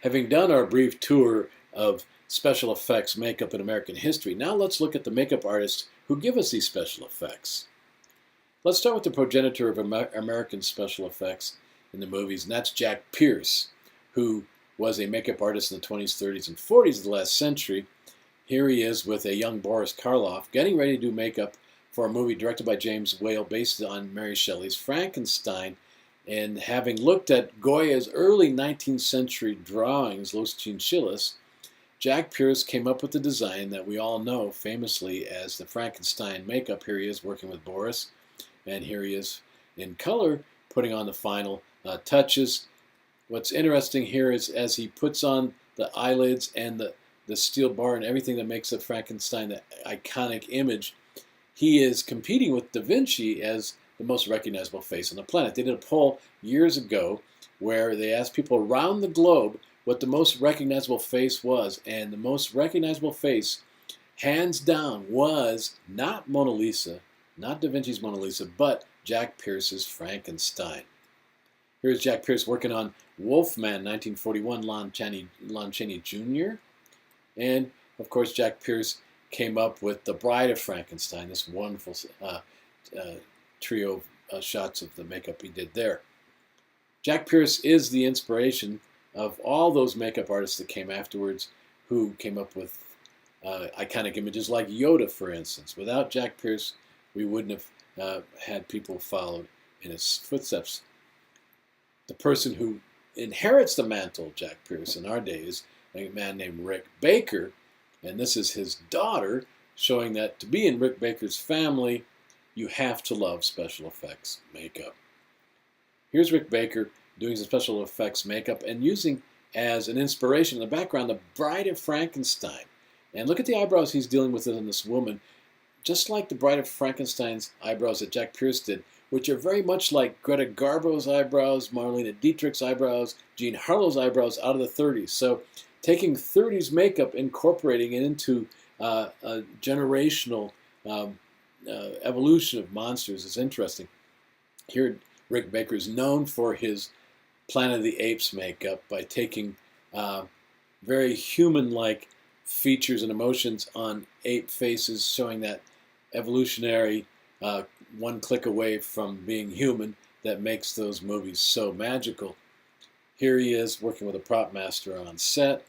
Having done our brief tour of special effects makeup in American history, now let's look at the makeup artists who give us these special effects. Let's start with the progenitor of American special effects in the movies, and that's Jack Pierce, who was a makeup artist in the 20s, 30s, and 40s of the last century. Here he is with a young Boris Karloff getting ready to do makeup for a movie directed by James Whale based on Mary Shelley's Frankenstein. And having looked at Goya's early 19th century drawings, Los Chinchillas, Jack Pierce came up with the design that we all know famously as the Frankenstein makeup. Here he is working with Boris, and here he is in color putting on the final touches. What's interesting here is as he puts on the eyelids and the steel bar and everything that makes up Frankenstein the iconic image, he is competing with Da Vinci as the most recognizable face on the planet. They did a poll years ago where they asked people around the globe what the most recognizable face was, and the most recognizable face, hands down, was not Mona Lisa, not Da Vinci's Mona Lisa, but Jack Pierce's Frankenstein. Here's Jack Pierce working on Wolfman, 1941, Lon Chaney Jr. And, of course, Jack Pierce came up with The Bride of Frankenstein, this wonderful trio of shots of the makeup he did there. Jack Pierce is the inspiration of all those makeup artists that came afterwards who came up with iconic images like Yoda, for instance. Without Jack Pierce, we wouldn't have had people followed in his footsteps. The person who inherits the mantle of Jack Pierce in our days, a man named Rick Baker, and this is his daughter, showing that to be in Rick Baker's family, you have to love special effects makeup. Here's Rick Baker doing some special effects makeup and using as an inspiration in the background the Bride of Frankenstein. And look at the eyebrows he's dealing with in this woman, just like the Bride of Frankenstein's eyebrows that Jack Pierce did, which are very much like Greta Garbo's eyebrows, Marlene Dietrich's eyebrows, Jean Harlow's eyebrows out of the 30s. So taking 30s makeup, incorporating it into a generational evolution of monsters is interesting. Here, Rick Baker is known for his Planet of the Apes makeup by taking very human-like features and emotions on ape faces, showing that evolutionary one click away from being human that makes those movies so magical. Here he is working with a prop master on set,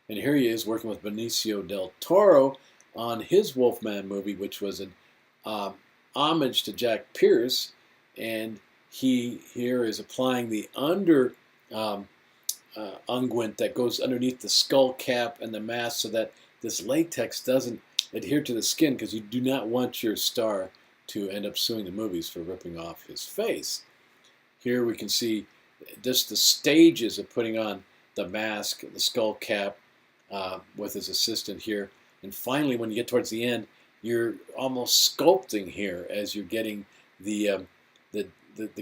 and here he is working with Benicio del Toro on his Wolfman movie, which was an homage to Jack Pierce, and he here is applying the unguent that goes underneath the skull cap and the mask so that this latex doesn't adhere to the skin, because you do not want your star to end up suing the movies for ripping off his face. Here we can see just the stages of putting on the mask, the skull cap, with his assistant here. And finally, when you get towards the end, you're almost sculpting here as you're getting the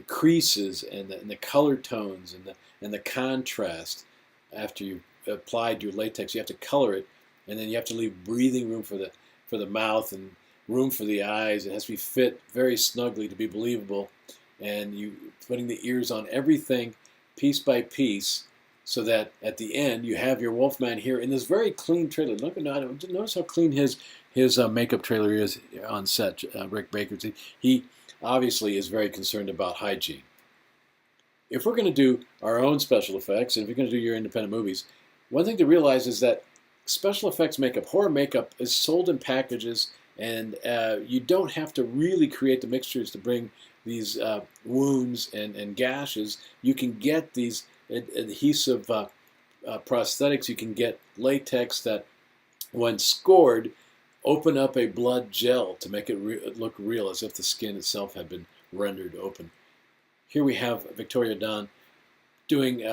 creases and the color tones and the contrast. After you've applied your latex, you have to color it, and then you have to leave breathing room for the mouth and room for the eyes. It has to be fit very snugly to be believable, and you putting the ears on everything piece by piece, so that at the end you have your Wolfman here in this very clean trailer. Notice how clean his makeup trailer is on set. Rick Baker, he obviously is very concerned about hygiene. If we're going to do our own special effects, and if you're going to do your independent movies, one thing to realize is that special effects makeup, horror makeup, is sold in packages, and you don't have to really create the mixtures to bring these wounds and gashes. You can get these adhesive prosthetics. You can get latex that, when scored, open up a blood gel to make it look real, as if the skin itself had been rendered open. Here we have Victoria Dawn doing,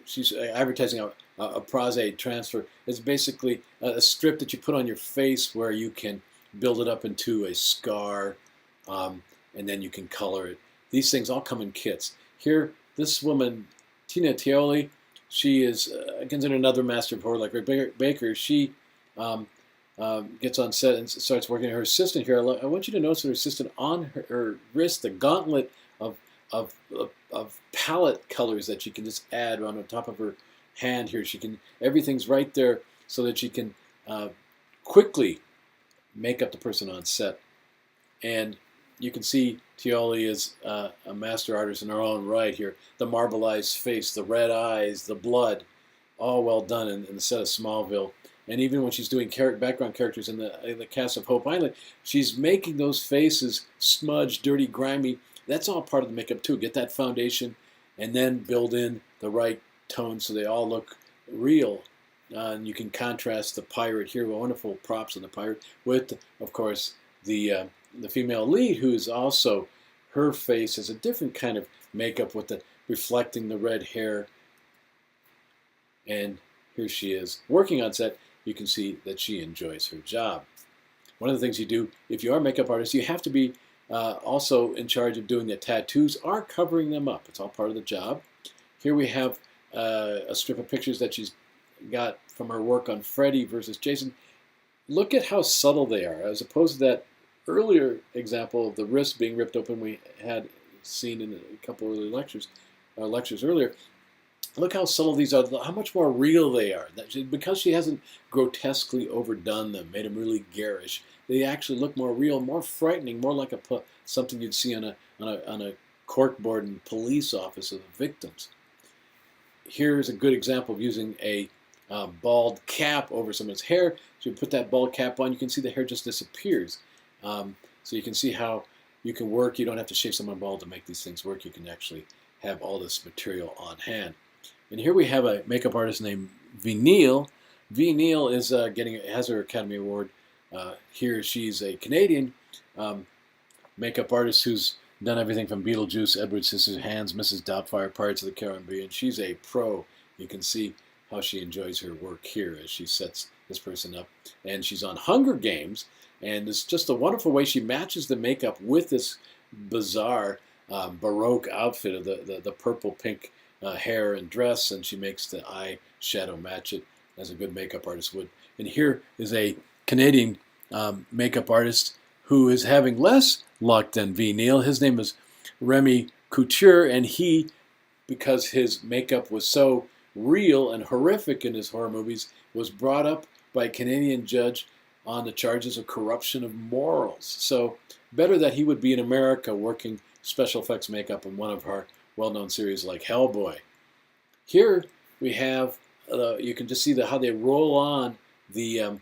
she's advertising a prostate transfer. It's basically a strip that you put on your face where you can build it up into a scar, and then you can color it. These things all come in kits. Here, this woman, Tina Tioli, she is considered another master of horror like Rick Baker. She gets on set and starts working. Her assistant here, I want you to notice her assistant on her wrist, the gauntlet of palette colors that she can just add on top of her hand here. Everything's right there so that she can quickly make up the person on set. And you can see Tioli is a master artist in her own right here. The marbleized face, the red eyes, the blood, all well done in the set of Smallville. And even when she's doing background characters in the cast of Hope Island, she's making those faces smudged, dirty, grimy. That's all part of the makeup too. Get that foundation and then build in the right tone so they all look real. And you can contrast the pirate here, wonderful props on the pirate, with, of course, the female lead, who is also, her face has a different kind of makeup with the reflecting the red hair. And here she is working on set. You can see that she enjoys her job. One of the things you do, if you are a makeup artist, you have to be also in charge of doing the tattoos or covering them up. It's all part of the job. Here we have a strip of pictures that she's got from her work on Freddy versus Jason. Look at how subtle they are, as opposed to that earlier example of the wrist being ripped open we had seen in a couple early lectures earlier. Look how subtle these are, how much more real they are. Because she hasn't grotesquely overdone them, made them really garish, they actually look more real, more frightening, more like something you'd see on a corkboard in a police office of the victims. Here's a good example of using a bald cap over someone's hair. So you put that bald cap on, you can see the hair just disappears. So you can see how you can work. You don't have to shave someone bald to make these things work. You can actually have all this material on hand. And here we have a makeup artist named Ve Neill. Ve Neill is has her Academy Award. Here she's a Canadian makeup artist who's done everything from Beetlejuice, Edward Scissorhands, Mrs. Doubtfire, Pirates of the Caribbean. She's a pro. You can see how she enjoys her work here as she sets this person up. And she's on Hunger Games, and it's just a wonderful way she matches the makeup with this bizarre Baroque outfit of the purple pink hair and dress, and she makes the eye shadow match it as a good makeup artist would. And here is a Canadian makeup artist who is having less luck than Ve Neill. His name is Remy Couture, and he, because his makeup was so real and horrific in his horror movies, was brought up by a Canadian judge on the charges of corruption of morals. So better that he would be in America working special effects makeup in one of our well-known series like Hellboy. Here we have, you can just see how they roll on the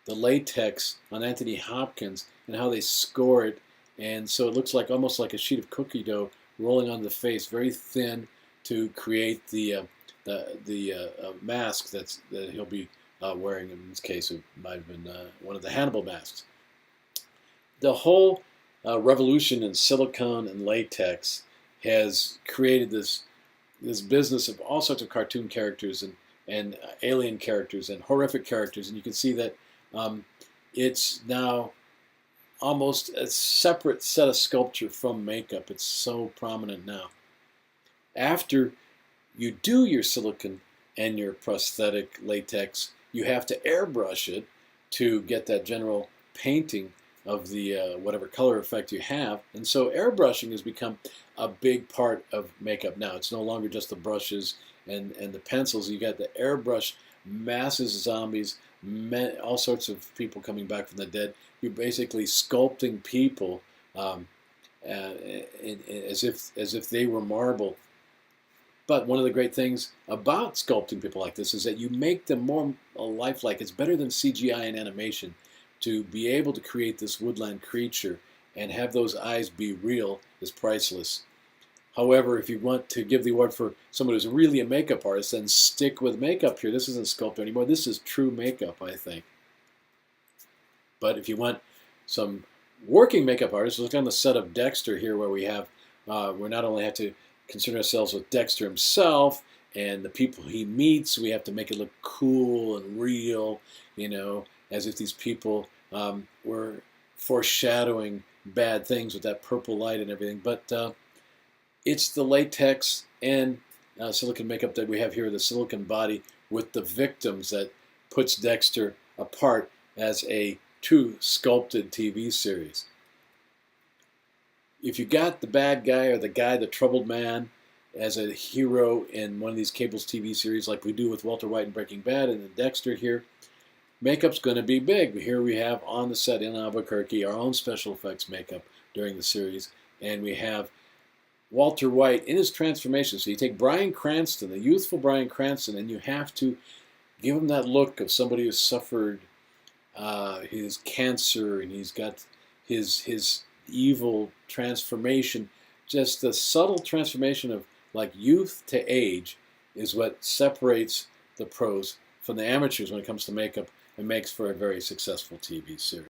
latex on Anthony Hopkins and how they score it, and so it looks like almost like a sheet of cookie dough rolling on the face, very thin, to create the mask that he'll be wearing. In this case, it might have been one of the Hannibal masks. The whole revolution in silicone and latex has created this business of all sorts of cartoon characters and alien characters and horrific characters, and you can see that it's now almost a separate set of sculpture from makeup. It's so prominent now. After you do your silicone and your prosthetic latex, you have to airbrush it to get that general painting of the whatever color effect you have. And so airbrushing has become a big part of makeup now. It's no longer just the brushes and the pencils. You got the airbrush, masses of zombies, all sorts of people coming back from the dead. You're basically sculpting people as if they were marble. But one of the great things about sculpting people like this is that you make them more lifelike. It's better than CGI and animation. To be able to create this woodland creature and have those eyes be real is priceless. However, if you want to give the award for someone who's really a makeup artist, then stick with makeup here. This isn't sculpting anymore. This is true makeup, I think. But if you want some working makeup artists, look on the set of Dexter here, where we have, we not only have to concern ourselves with Dexter himself and the people he meets, we have to make it look cool and real, as if these people were foreshadowing bad things with that purple light and everything. But it's the latex and silicone makeup that we have here, the silicone body with the victims, that puts Dexter apart as a true sculpted TV series. If you got the bad guy or the troubled man, as a hero in one of these Cable's TV series like we do with Walter White in Breaking Bad and then Dexter here, makeup's going to be big. Here we have on the set in Albuquerque our own special effects makeup during the series, and we have Walter White in his transformation. So you take Bryan Cranston, the youthful Bryan Cranston, and you have to give him that look of somebody who's suffered his cancer, and he's got his evil transformation. Just the subtle transformation of like youth to age is what separates the pros from the amateurs when it comes to makeup and makes for a very successful TV series.